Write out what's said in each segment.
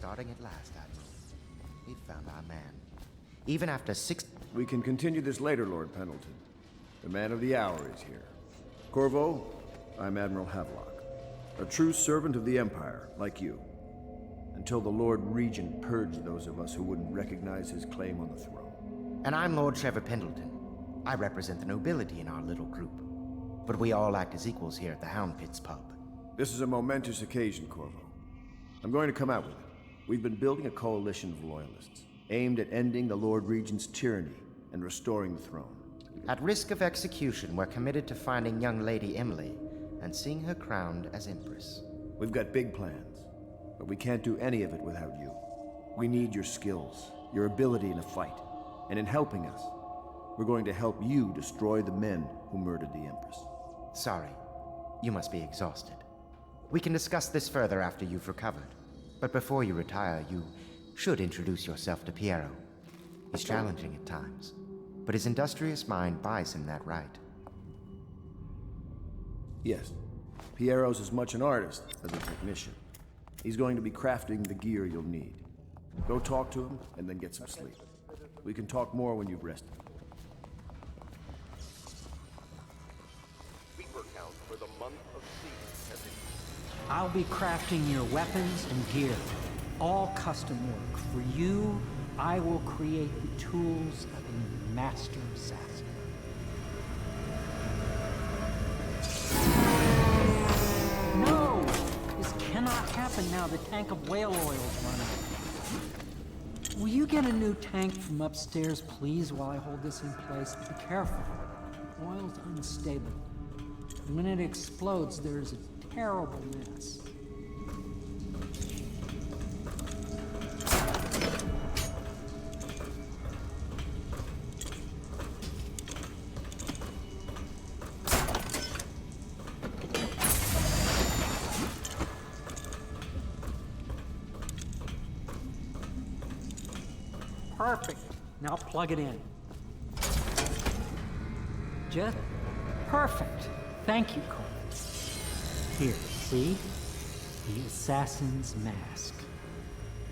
starting at last, Admiral. We've found our man. Even after 6... We can continue this later, Lord Pendleton. The man of the hour is here. Corvo, I'm Admiral Havelock. A true servant of the Empire, like you. Until the Lord Regent purged those of us who wouldn't recognize his claim on the throne. And I'm Lord Trevor Pendleton. I represent the nobility in our little group. But we all act as equals here at the Hound Pits pub. This is a momentous occasion, Corvo. I'm going to come out with it. We've been building a coalition of loyalists, aimed at ending the Lord Regent's tyranny and restoring the throne. At risk of execution, we're committed to finding young Lady Emily and seeing her crowned as Empress. We've got big plans, but we can't do any of it without you. We need your skills, your ability in a fight, and in helping us, we're going to help you destroy the men who murdered the Empress. Sorry, you must be exhausted. We can discuss this further after you've recovered. But before you retire, you should introduce yourself to Piero. He's challenging at times, but his industrious mind buys him that right. Yes, Piero's as much an artist as a technician. He's going to be crafting the gear you'll need. Go talk to him, and then get some sleep. We can talk more when you've rested. I'll be crafting your weapons and gear. All custom work. For you, I will create the tools of a master assassin. No! This cannot happen now. The tank of whale oil's run out. Will you get a new tank from upstairs, please, while I hold this in place? Be careful. Oil's unstable. And when it explodes, there's a terrible mess. Perfect. Now plug it in. Just perfect. Thank you, Cole. Here, see? The assassin's mask.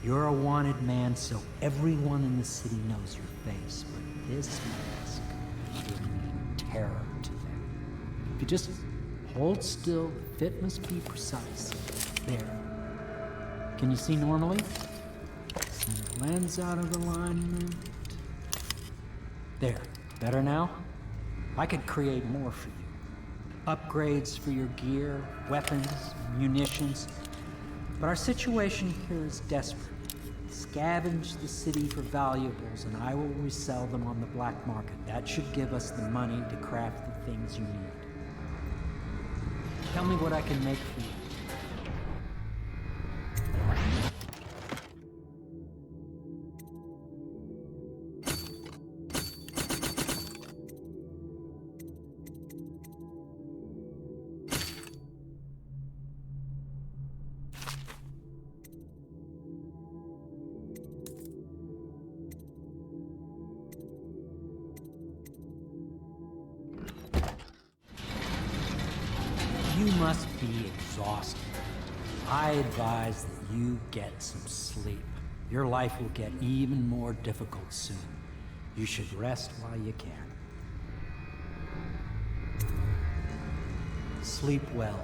You're a wanted man, so everyone in the city knows your face, but this mask will mean terror to them. If you just hold still, the fit must be precise. There. Can you see normally? Send the lens out of alignment. There. Better now? I could create more for you. Upgrades for your gear, weapons, munitions. But our situation here is desperate. Scavenge the city for valuables, and I will resell them on the black market. That should give us the money to craft the things you need. Tell me what I can make for you. You must be exhausted. I advise that you get some sleep. Your life will get even more difficult soon. You should rest while you can. Sleep well.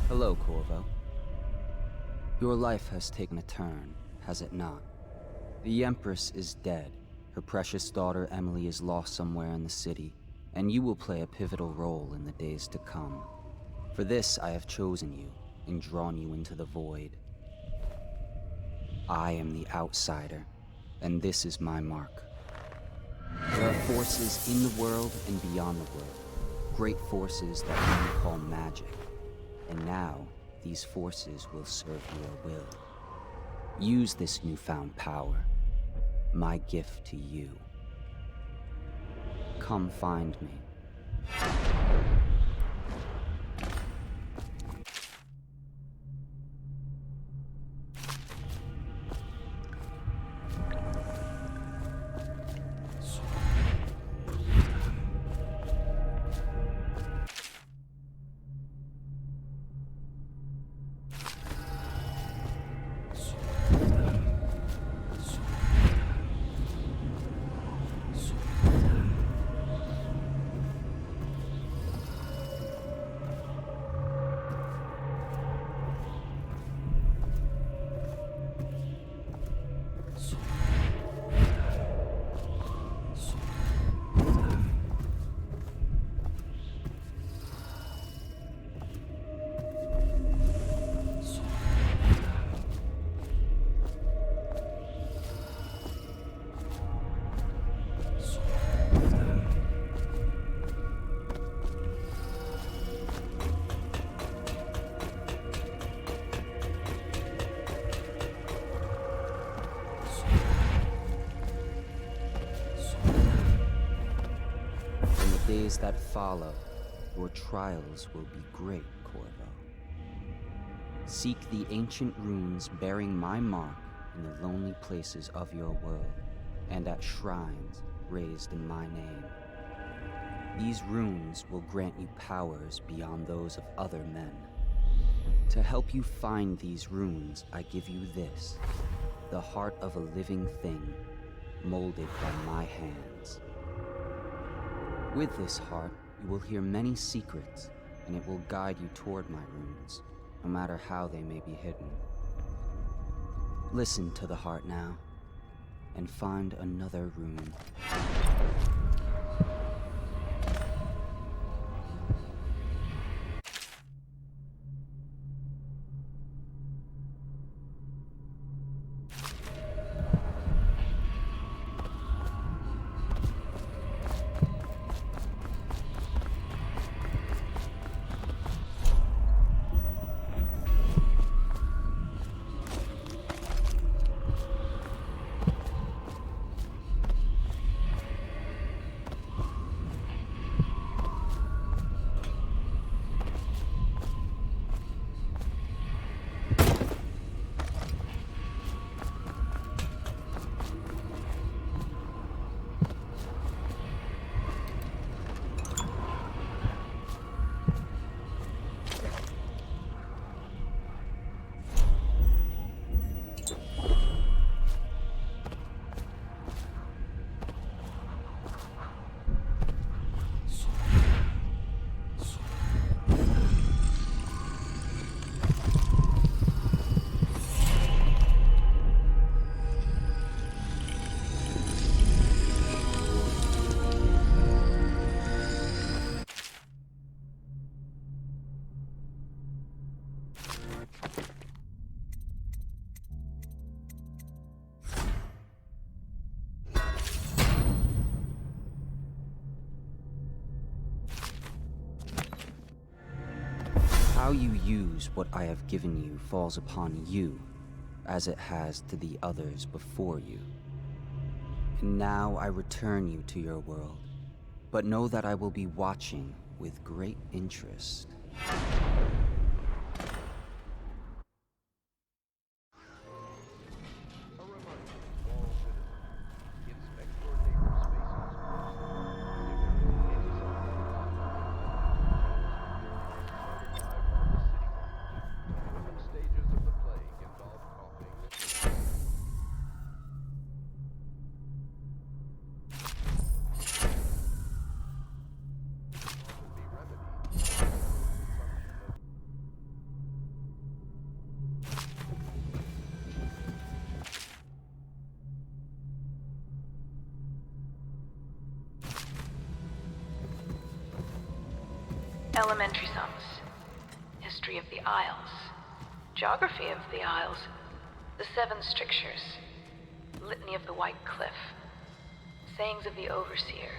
Hello, Corvo. Your life has taken a turn, has it not? The Empress is dead. Her precious daughter Emily is lost somewhere in the city, and you will play a pivotal role in the days to come. For this, I have chosen you and drawn you into the void. I am the outsider, and this is my mark. There are forces in the world and beyond the world. Great forces that we call magic. And now, these forces will serve your will. Use this newfound power. My gift to you. Come find me. Days that follow, your trials will be great, Corvo. Seek the ancient runes bearing my mark in the lonely places of your world, and at shrines raised in my name. These runes will grant you powers beyond those of other men. To help you find these runes, I give you this, the heart of a living thing, molded by my hands. With this heart, you will hear many secrets, and it will guide you toward my runes, no matter how they may be hidden. Listen to the heart now, and find another rune. How you use what I have given you falls upon you, as it has to the others before you. And now I return you to your world, but know that I will be watching with great interest. Elementary sums, history of the Isles, geography of the Isles, the Seven Strictures, litany of the White Cliff, Sayings of the Overseer.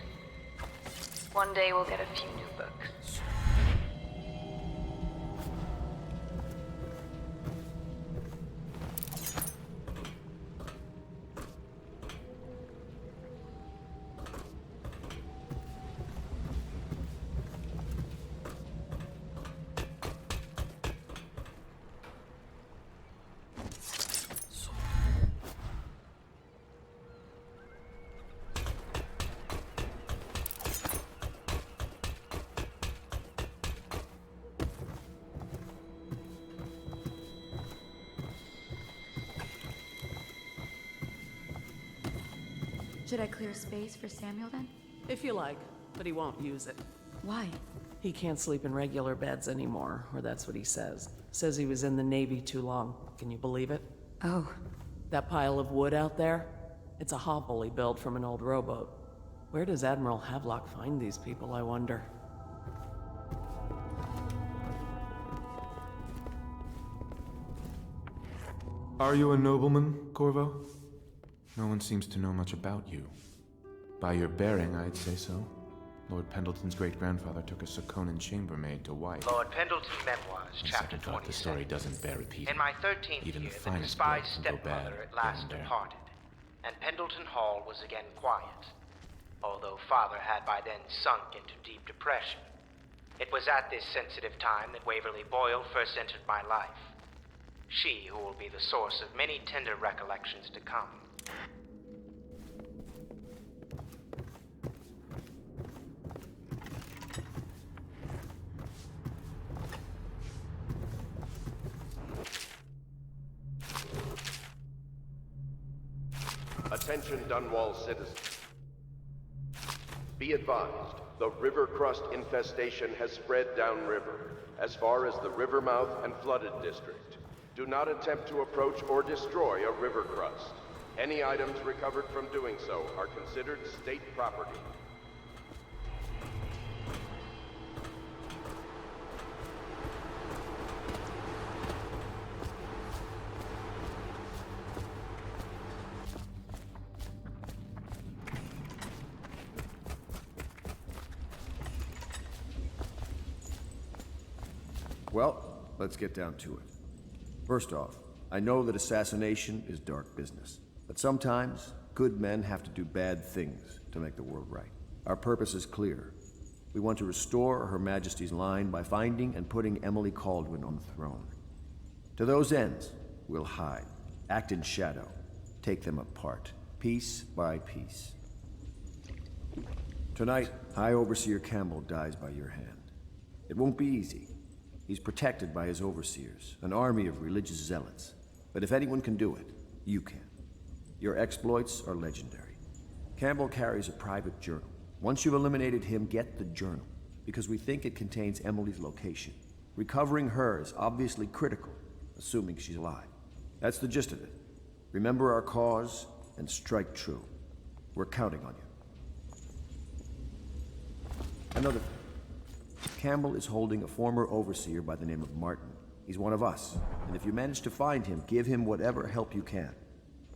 One day we'll get a few new books. Should I clear space for Samuel then? If you like, but he won't use it. Why? He can't sleep in regular beds anymore, or that's what he says. Says he was in the Navy too long. Can you believe it? Oh, That pile of wood out there? It's a hovel he built from an old rowboat. Where does Admiral Havelock find these people, I wonder? Are you a nobleman, Corvo? No one seems to know much about you. By your bearing, I'd say so. Lord Pendleton's great-grandfather took a Sakonan chambermaid to wife. Lord Pendleton Memoirs, On Chapter second thought, 27. the story doesn't bear repeating. In my 13th Even year, the the finest despised blood can go bad stepmother at here last and there. departed, and Pendleton Hall was again quiet, although Father had by then sunk into deep depression. It was at this sensitive time that Waverly Boyle first entered my life. She who will be the source of many tender recollections to come. Attention Dunwall citizens. Be advised, the river crust infestation has spread downriver, as far as the river mouth and flooded district. Do not attempt to approach or destroy a river crust. Any items recovered from doing so are considered state property. Well, let's get down to it. First off, I know that assassination is dark business, but sometimes good men have to do bad things to make the world right. Our purpose is clear. We want to restore Her Majesty's line by finding and putting Emily Kaldwin on the throne. To those ends, we'll hide, act in shadow, take them apart, piece by piece. Tonight, High Overseer Campbell dies by your hand. It won't be easy. He's protected by his overseers, an army of religious zealots. But if anyone can do it, you can. Your exploits are legendary. Campbell carries a private journal. Once you've eliminated him, get the journal, because we think it contains Emily's location. Recovering her is obviously critical, assuming she's alive. That's the gist of it. Remember our cause and strike true. We're counting on you. Another thing. Campbell is holding a former overseer by the name of Martin. He's one of us, and if you manage to find him, give him whatever help you can.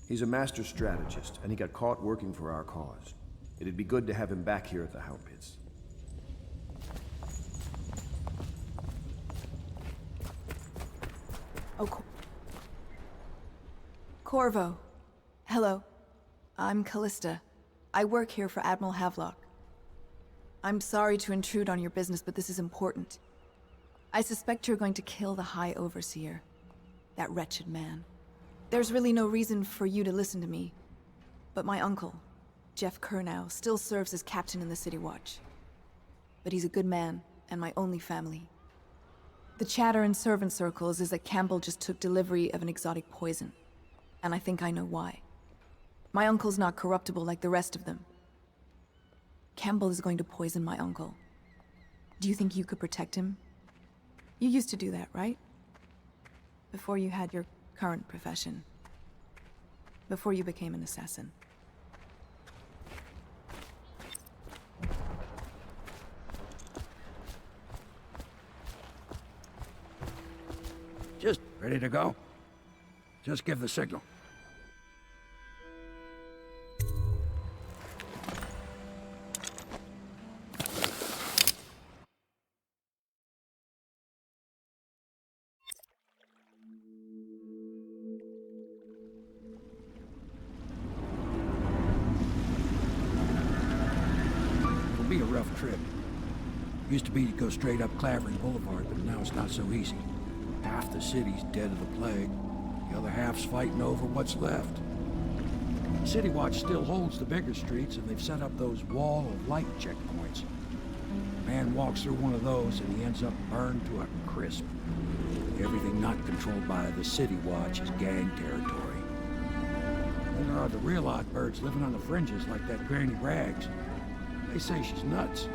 He's a master strategist, and he got caught working for our cause. It'd be good to have him back here at the Hound Pits. oh, Corvo. Hello. I'm Callista. I work here for Admiral Havelock. I'm sorry to intrude on your business, but this is important. I suspect you're going to kill the High Overseer. That wretched man. There's really no reason for you to listen to me. But my uncle, Jeff Kernow, still serves as captain in the City Watch. But he's a good man, and my only family. The chatter in servant circles is that Campbell just took delivery of an exotic poison. And I think I know why. My uncle's not corruptible like the rest of them. Campbell is going to poison my uncle. Do you think you could protect him? You used to do that, right? Before you had your current profession. Before you became an assassin. Just ready to go? Just give the signal. It'll be a rough trip. Used to be to go straight up Clavering Boulevard, but now it's not so easy. Half the city's dead of the plague. The other half's fighting over what's left. City Watch still holds the bigger streets, and they've set up those wall of light checkpoints. A man walks through one of those, and he ends up burned to a crisp. Everything not controlled by the City Watch is gang territory. Then there are the real odd birds living on the fringes like that Granny Rags. They say she's nuts.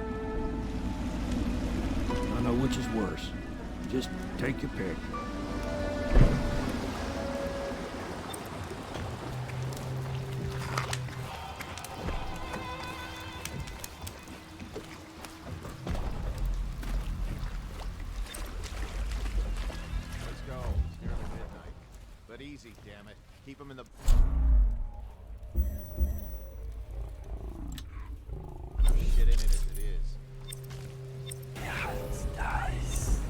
I don't know which is worse. Just take your pick. Let's go. It's nearly midnight. But easy, damn it. Keep them in the... Shit in it as it is. Nice.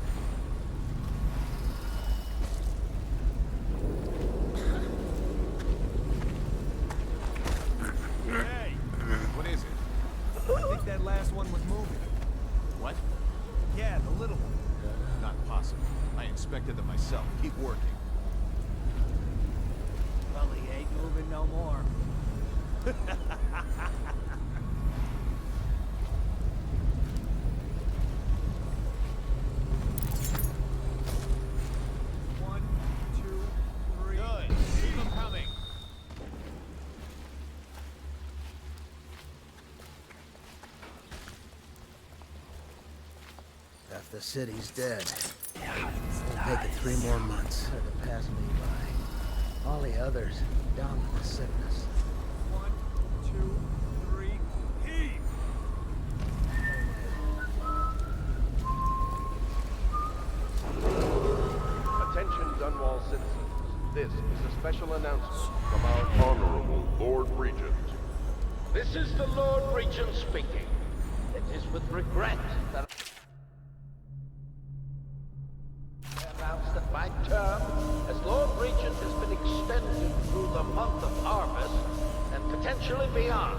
Hey! What is it? I think that last one was moving. What? Yeah, the little one. Not possible. I inspected them myself. Keep working. Well, he ain't moving no more. One, two, three. Good. Keep them coming. Half the city's dead. It'll take it 3 more months to pass me by. All the others down with the sickness. 1, 2, 3. Heave! Attention Dunwall citizens. This is a special announcement from our Honorable Lord Regent. This is the Lord Regent speaking. It is with regret that I announce that my term as Lord Regent has been extended through the month of harvest and potentially beyond.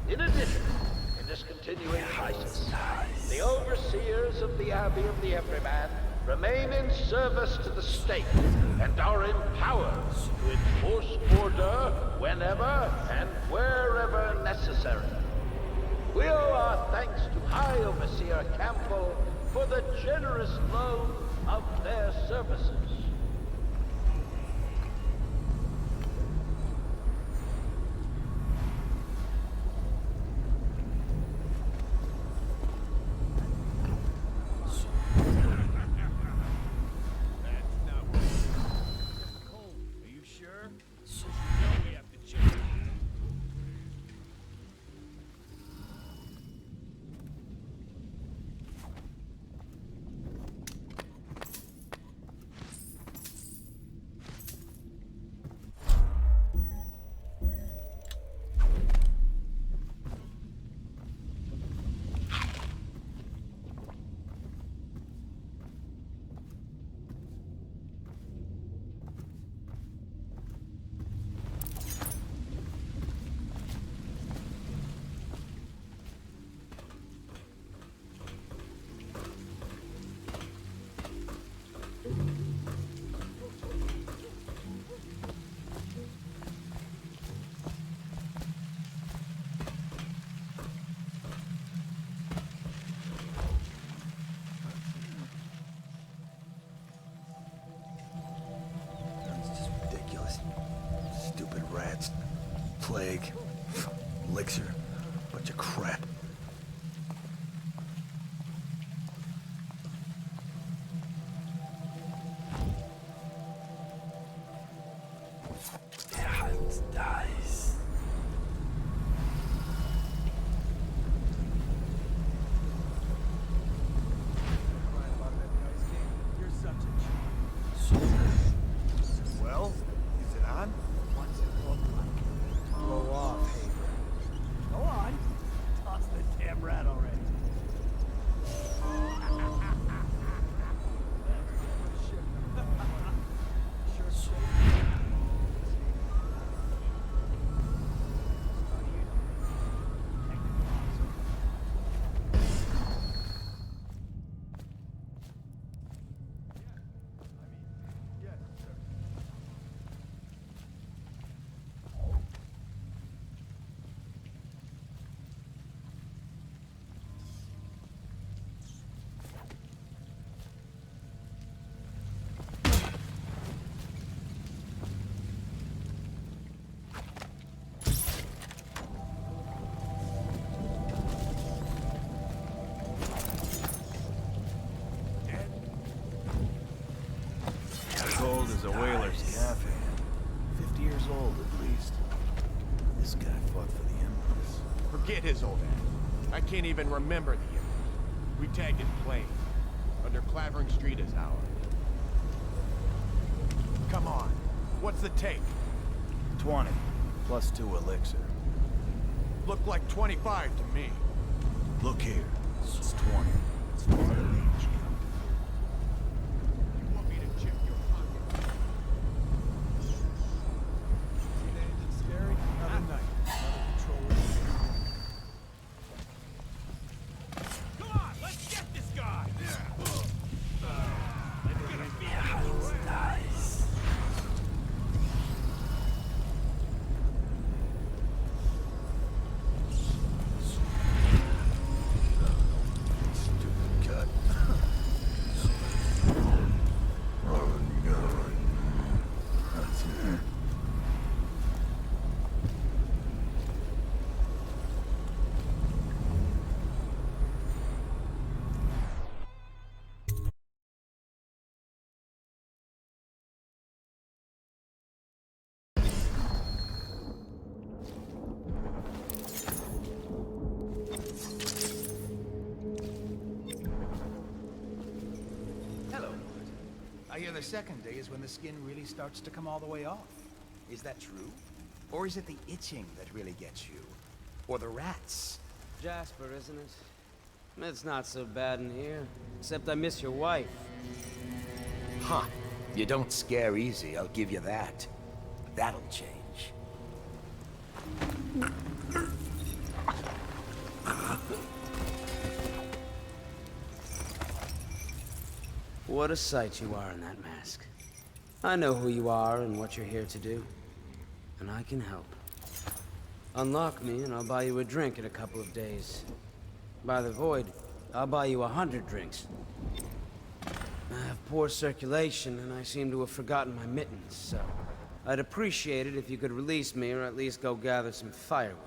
In addition, in this continuing crisis, the overseers of the Abbey of the Everyman remain in service to the state and are empowered to enforce order whenever and wherever necessary. We owe our thanks to High Overseer Campbell for the generous loan of their services. Stupid rats. Plague. Elixir. Bunch of crap. Nice. You're such a Well, is it on? What's it look like? Blow off, Haber. Go on. Toss Forget his old ass. I can't even remember the year. We tagged in plain. Under Clavering Street is ours. Come on. What's the take? 20, plus 2 elixir. Looked like 25 to me. Look here, it's 20. It's far to reach. You want me to check your pocket? Seen anything scary? Another night. Another patrol. Come on, let's get this guy! Let's get a beat. Nice. Hello. I hear the second day is when the skin really starts to come all the way off. Is that true? Or is it the itching that really gets you? Or the rats? Jasper, isn't it? It's not so bad in here. Except I miss your wife. Huh. You don't scare easy, I'll give you that. But that'll change. What a sight you are in that mask. I know who you are and what you're here to do. And I can help. Unlock me and I'll buy you a drink in a couple of days. By the Void, I'll buy you 100 drinks. I have poor circulation and I seem to have forgotten my mittens, so I'd appreciate it if you could release me or at least go gather some firewood.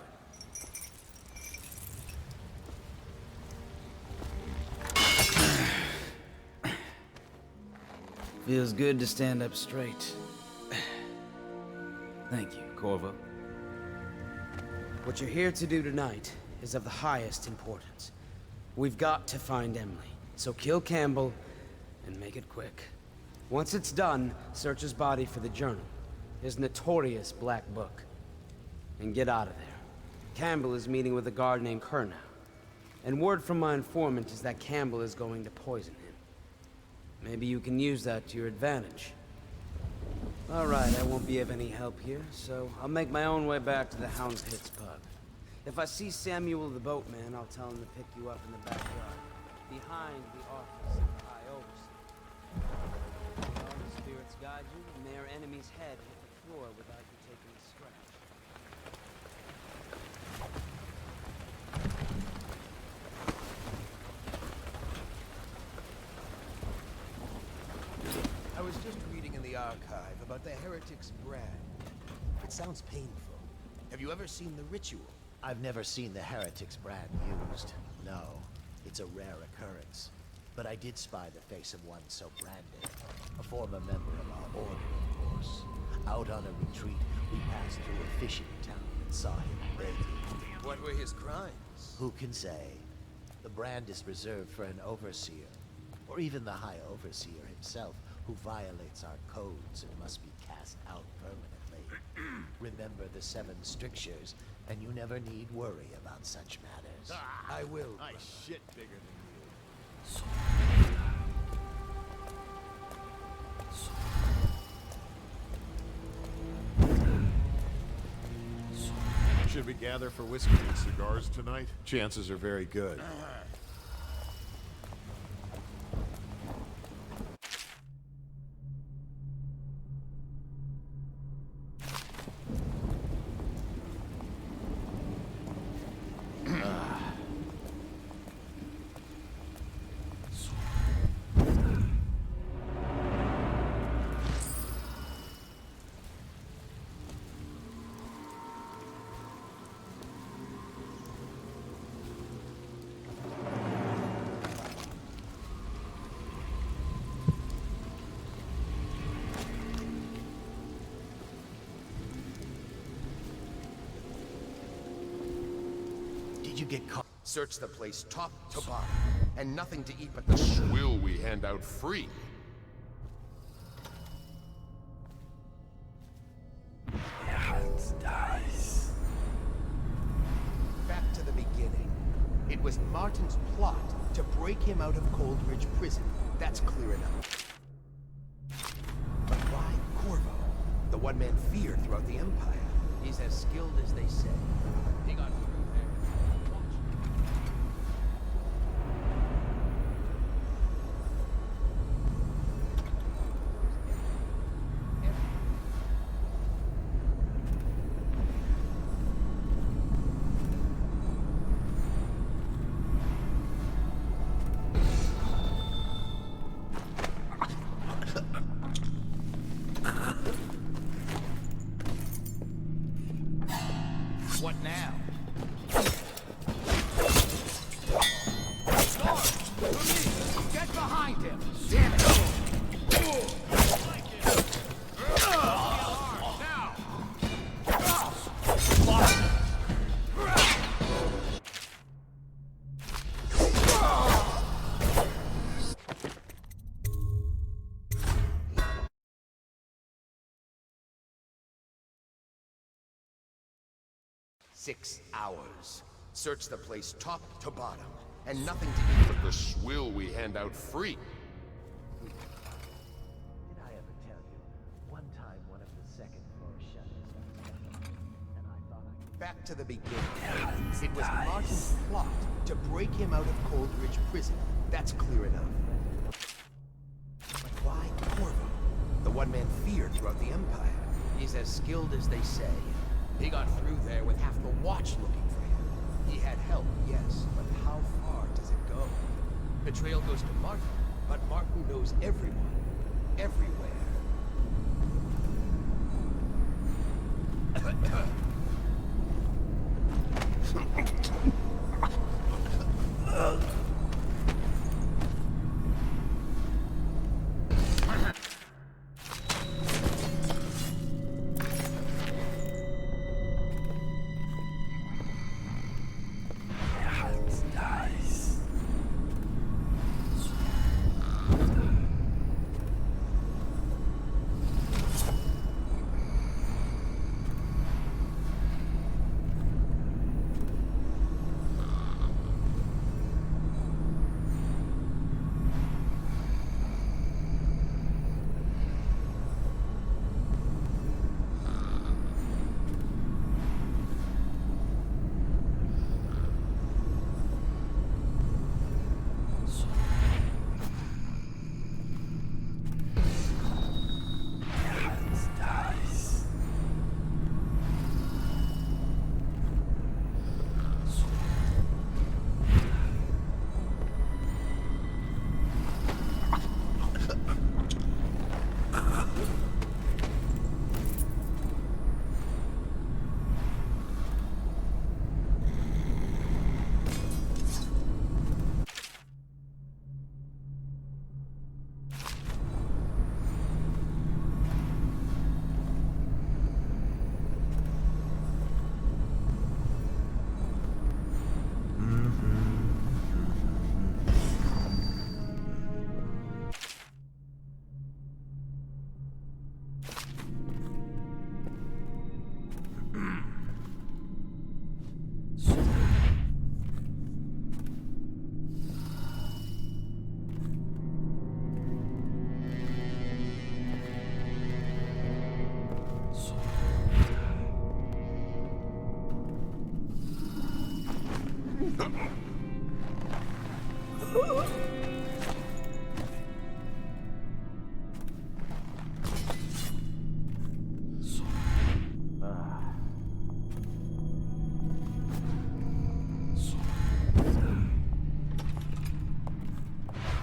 Feels good to stand up straight. Thank you, Corvo. What you're here to do tonight is of the highest importance. We've got to find Emily, so kill Campbell and make it quick. Once it's done, search his body for the journal, his notorious black book, and get out of there. Campbell is meeting with a guard named Kernow, and word from my informant is that Campbell is going to poison him. Maybe you can use that to your advantage. All right, I won't be of any help here, so I'll make my own way back to the Hound's Pits pub. If I see Samuel the boatman, I'll tell him to pick you up in the backyard, behind the office of the High Overseer. All the spirits guide you, and their enemy's head hit the floor without you taking a scratch. I was just reading in the archive about the heretic's brand. It sounds painful. Have you ever seen the ritual? I've never seen the heretic's brand used. No, it's a rare occurrence. But I did spy the face of one so branded. A former member of our order, of course. Out on a retreat, we passed through a fishing town and saw him begging. What were his crimes? Who can say? The brand is reserved for an overseer, or even the High Overseer himself, who violates our codes and must be cast out permanently. Remember the 7 strictures, and you never need worry about such matters. I will. I shit bigger than you. Should we gather for whiskey and cigars tonight? Chances are very good. did you get caught? Search the place top to bottom, and nothing to eat but the swill we hand out free. Back to the beginning. It was Martin's plot to break him out of Coldridge Prison. That's clear enough. But why Corvo? The one man feared throughout the Empire. He's as skilled as they say. He got through there. Watch. 6 hours. Search the place top to bottom, and nothing to eat but the swill we hand out free. Did I ever tell you? One time one of the second floor shutters and I thought I could... Back to the beginning. It was Martin's plot to break him out of Coldridge Prison. That's clear enough. But why Corvo? The one man feared throughout the Empire. He's as skilled as they say. He got through there with half the watch looking for him. He had help, yes, but how far does it go? The trail goes to Martin, but Martin knows everyone, everywhere.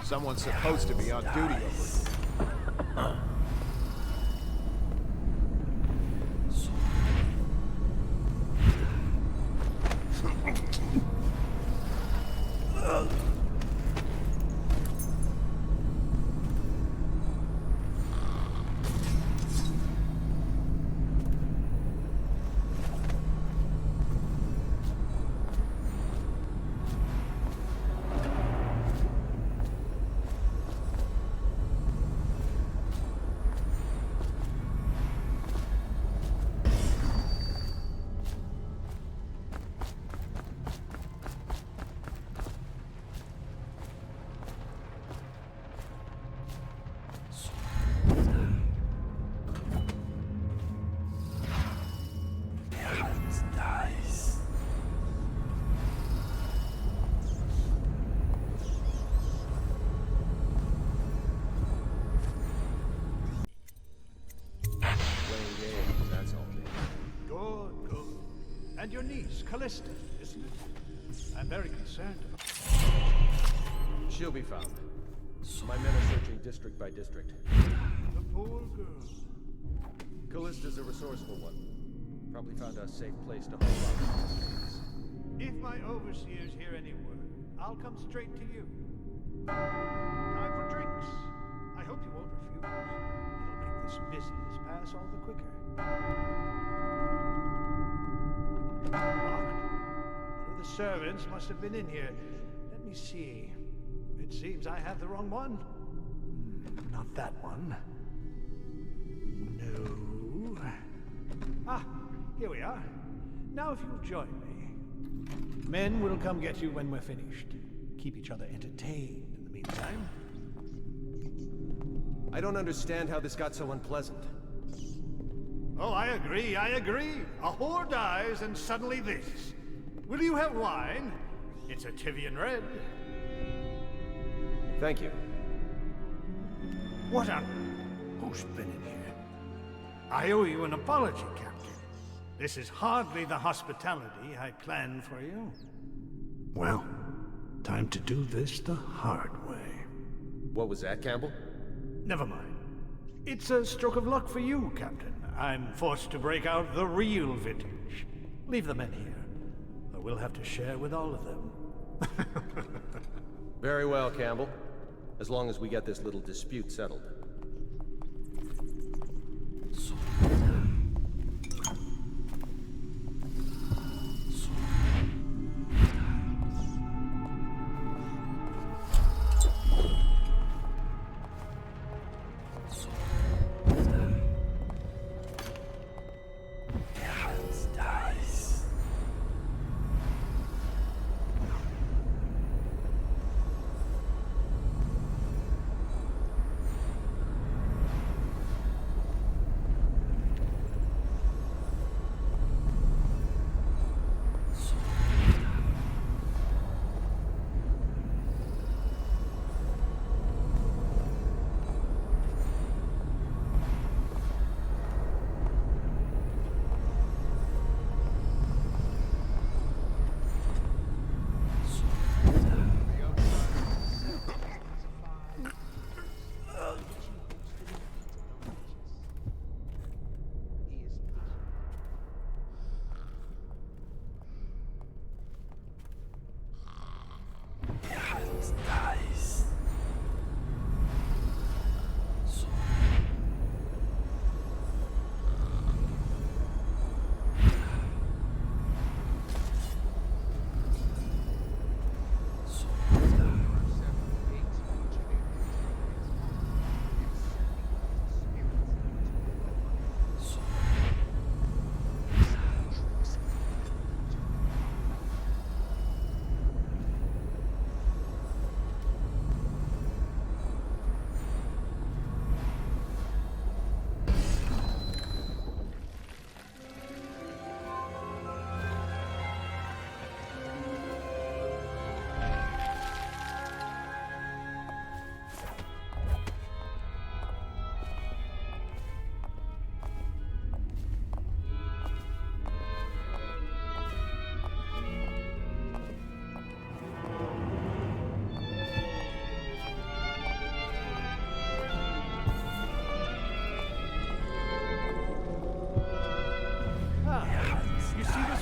Someone's supposed to be on duty over here. niece, Callista, isn't it? I'm very concerned about... She'll be found. My men are searching district by district. The poor girl. Callista's a resourceful one. Probably found a safe place to hold up. If my overseers hear any word, I'll come straight to you. Time for drinks. I hope you won't refuse. It'll make this business pass all the quicker. Locked? One of the servants must have been in here. Let me see. It seems I have the wrong one. Not that one. No. Ah, here we are. Now if you'll join me. Men will come get you when we're finished. Keep each other entertained in the meantime. I don't understand how this got so unpleasant. Oh, I agree. A whore dies and suddenly this. Will you have wine? It's a Tivian red. Thank you. What on... Who's been in here? I owe you an apology, Captain. This is hardly the hospitality I planned for you. Well, time to do this the hard way. What was that, Campbell? Never mind. It's a stroke of luck for you, Captain. I'm forced to break out the real vintage. Leave the men here, or we'll have to share with all of them. Very well, Campbell. As long as we get this little dispute settled.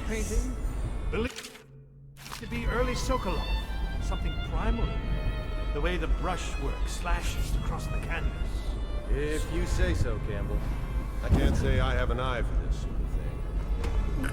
Painting? Believed to be early Sokolov. Something primal. The way the brushwork slashes across the canvas. If you say so, Campbell. I can't say I have an eye for this sort of thing.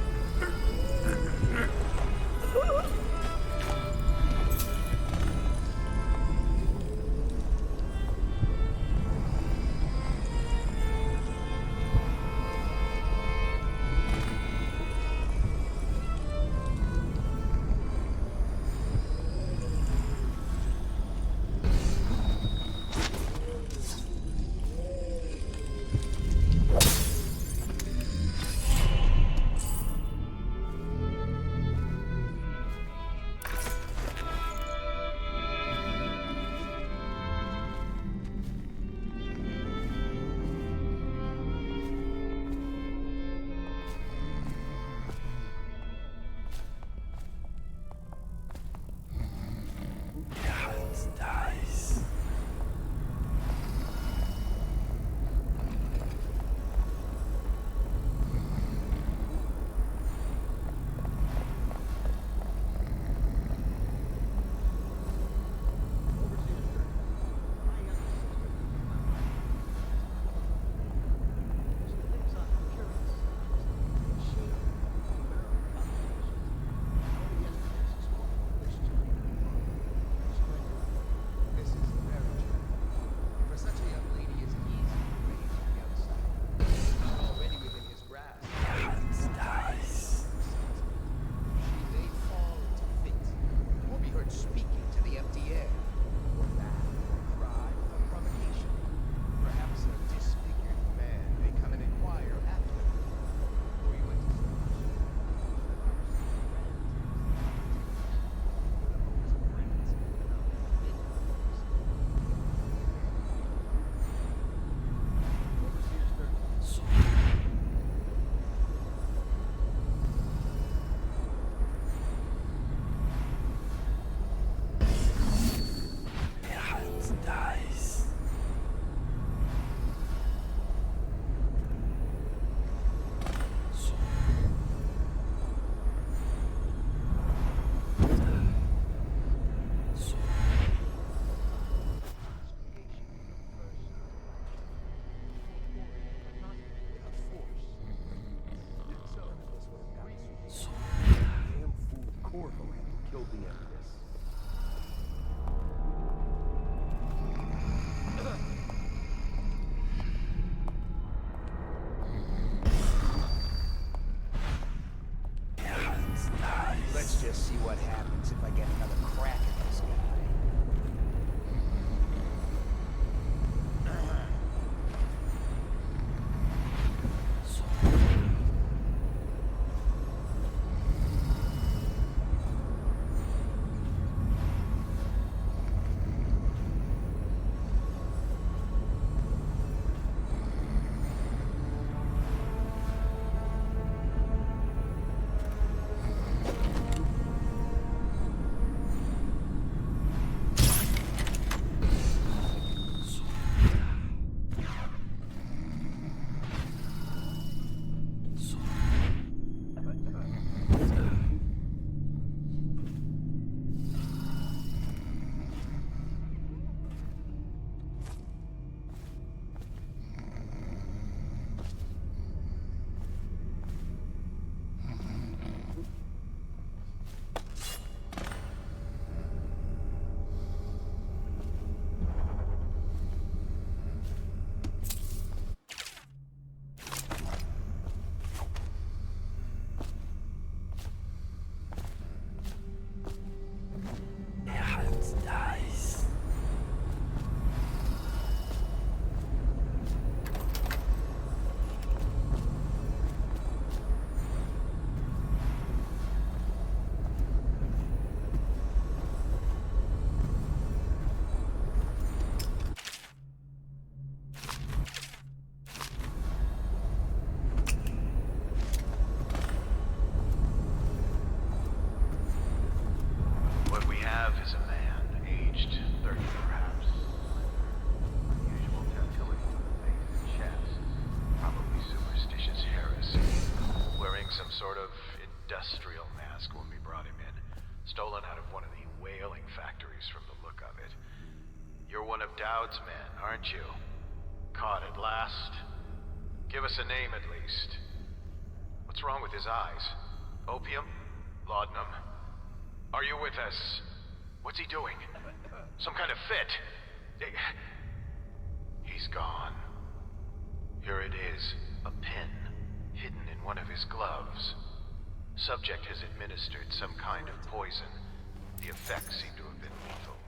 Let's just see what happens if I get another crack at this guy. What we have is a man, aged 30 perhaps. Unusual tattooing on the face and chest. Probably superstitious heresy. Wearing some sort of industrial mask when we brought him in. Stolen out of one of the whaling factories from the look of it. You're one of Dowd's men, aren't you? Caught at last? Give us a name at least. What's wrong with his eyes? Opium? Laudanum? Are you with us? What's he doing? Some kind of fit? He's gone. Here it is, a pin, hidden in one of his gloves. Subject has administered some kind of poison. The effects seem to have been lethal.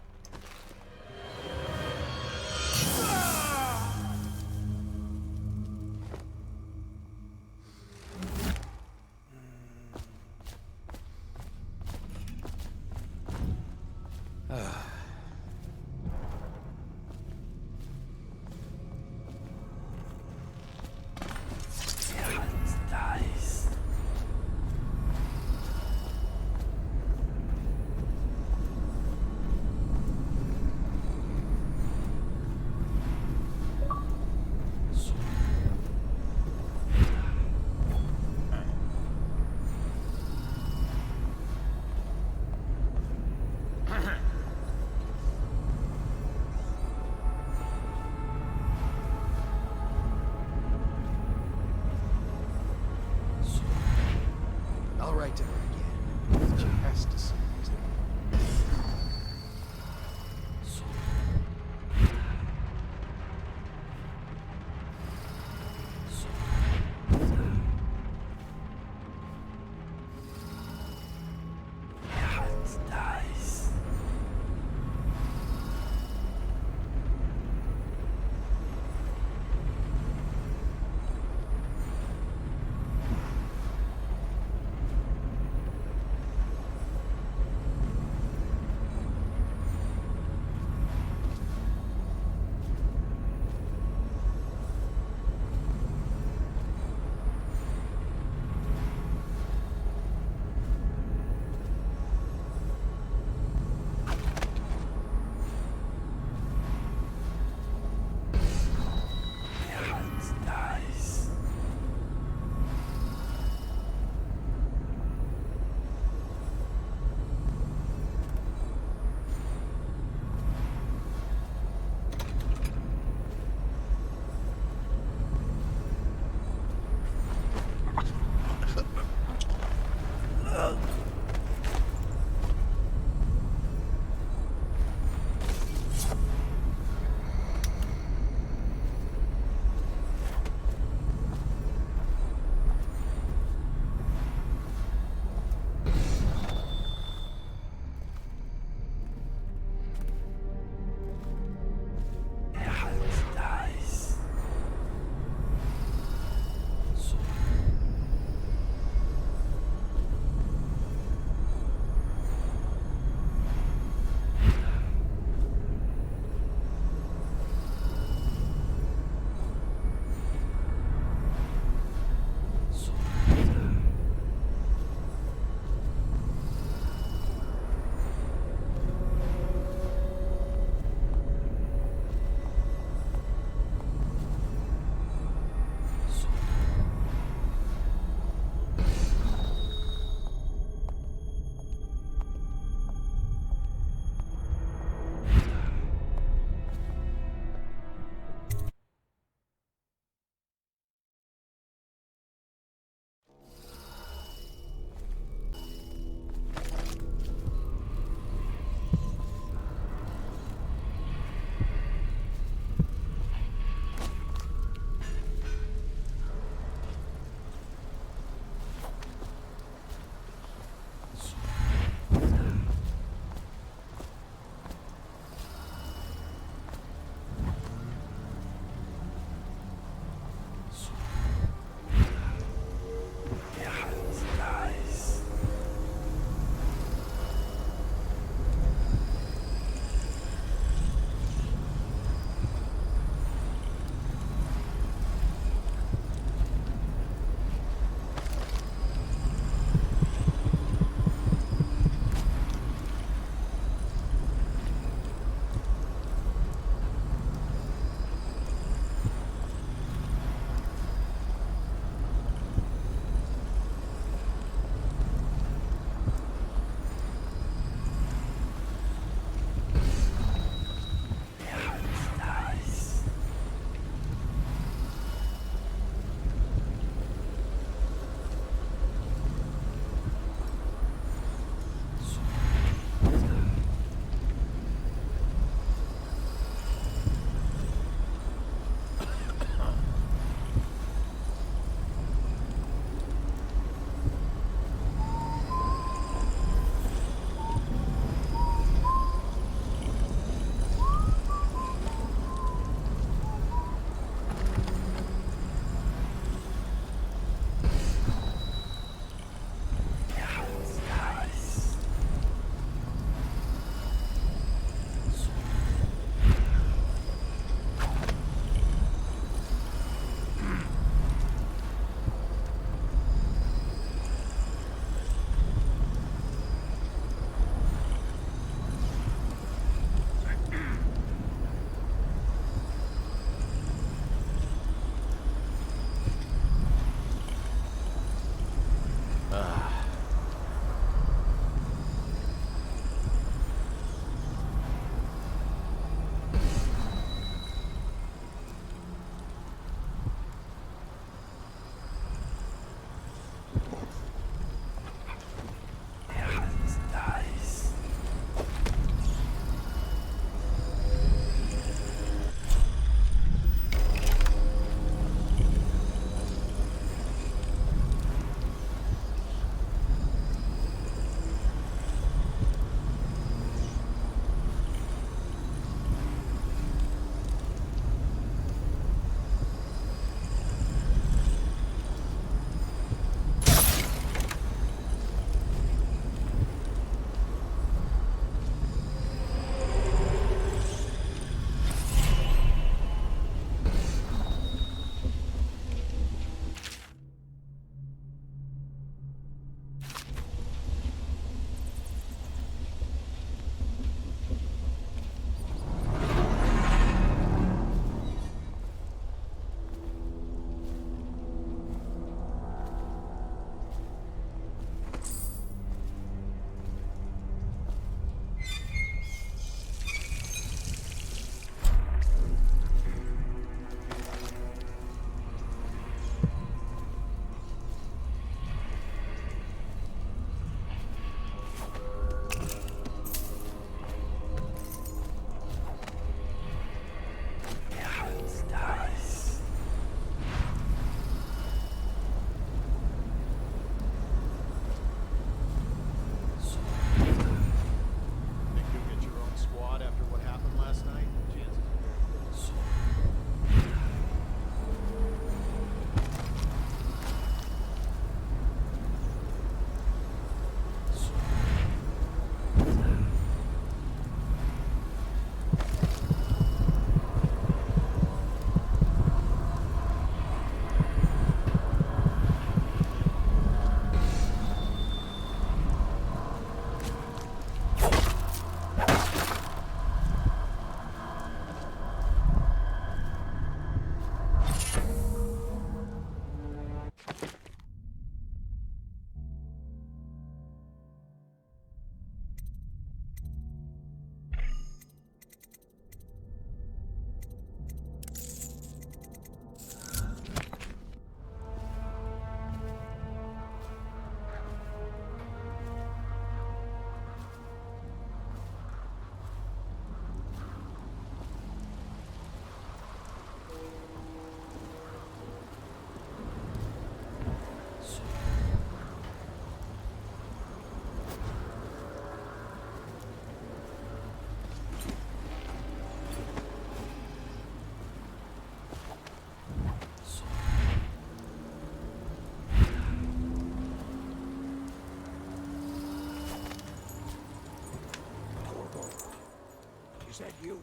Is that you?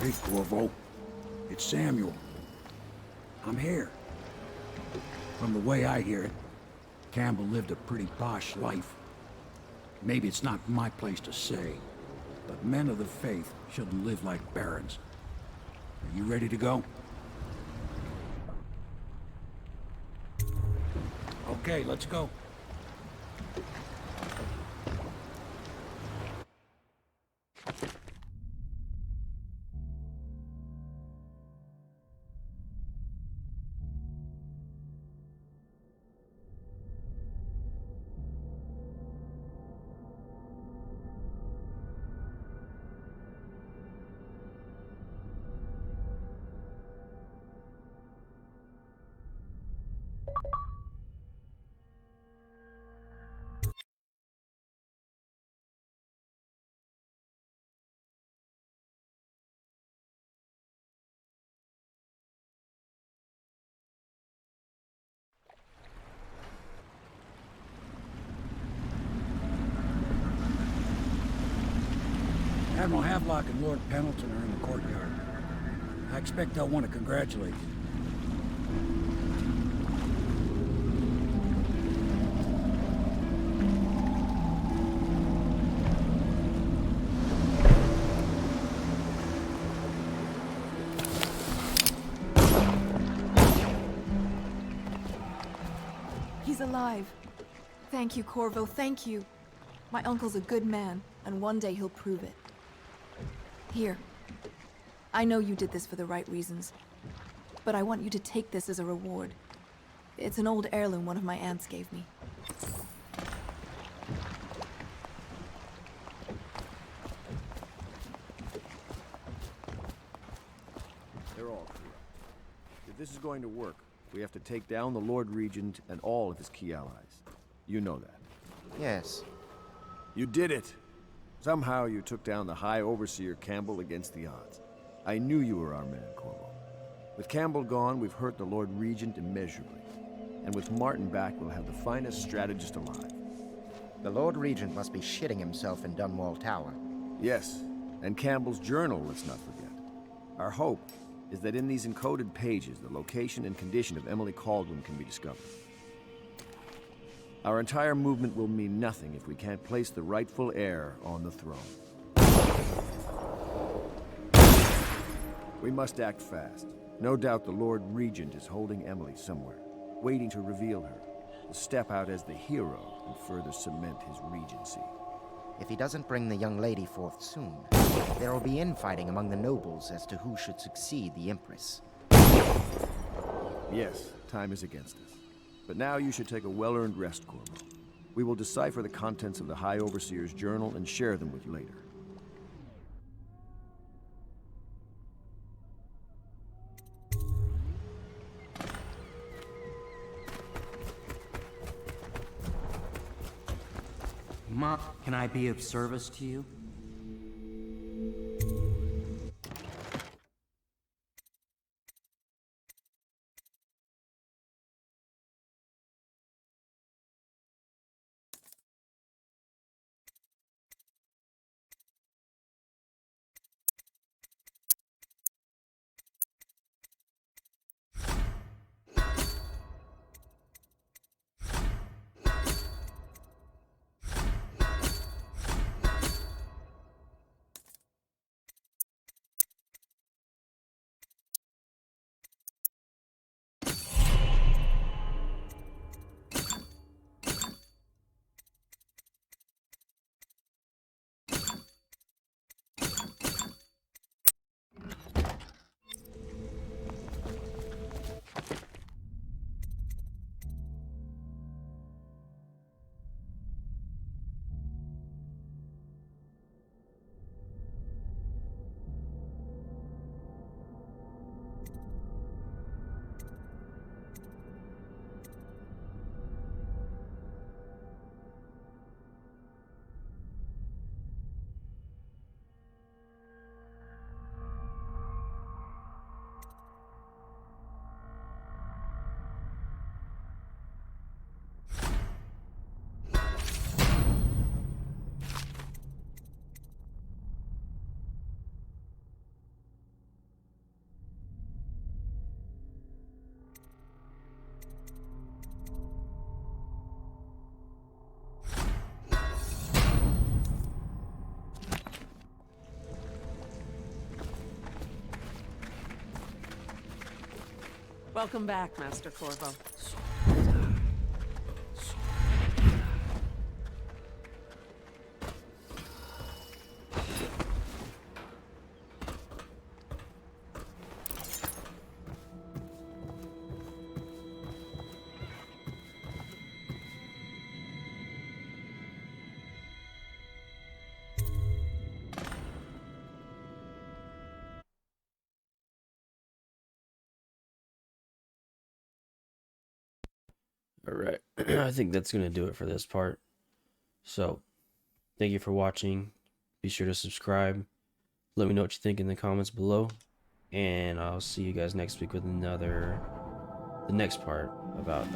Hey, Corvo. It's Samuel. I'm here. From the way I hear it, Campbell lived a pretty posh life. Maybe it's not my place to say, but men of the faith shouldn't live like barons. Are you ready to go? Okay, let's go. Admiral Havelock and Lord Pendleton are in the courtyard. I expect they'll want to congratulate you. He's alive. Thank you, Corvo, thank you. My uncle's a good man, and one day he'll prove it. Here. I know you did this for the right reasons, but I want you to take this as a reward. It's an old heirloom one of my aunts gave me. They're all corrupt. If this is going to work, we have to take down the Lord Regent and all of his key allies. You know that. Yes. You did it! Somehow you took down the High Overseer Campbell against the odds. I knew you were our man, Corvo. With Campbell gone, we've hurt the Lord Regent immeasurably. And with Martin back, we'll have the finest strategist alive. The Lord Regent must be shitting himself in Dunwall Tower. Yes, and Campbell's journal, let's not forget. Our hope is that in these encoded pages, the location and condition of Emily Kaldwin can be discovered. Our entire movement will mean nothing if we can't place the rightful heir on the throne. We must act fast. No doubt the Lord Regent is holding Emily somewhere, waiting to reveal her, to step out as the hero and further cement his regency. If he doesn't bring the young lady forth soon, there will be infighting among the nobles as to who should succeed the Empress. Yes, time is against us. But now you should take a well-earned rest, Corvo. We will decipher the contents of the High Overseer's journal and share them with you later. Ma, can I be of service to you? Welcome back, Master Corvo. Alright, I think that's going to do it for this part. So, thank you for watching. Be sure to subscribe. Let me know what you think in the comments below. And I'll see you guys next week with the next part about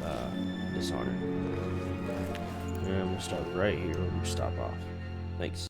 Dishonored. And we'll start right here where we stop off. Thanks.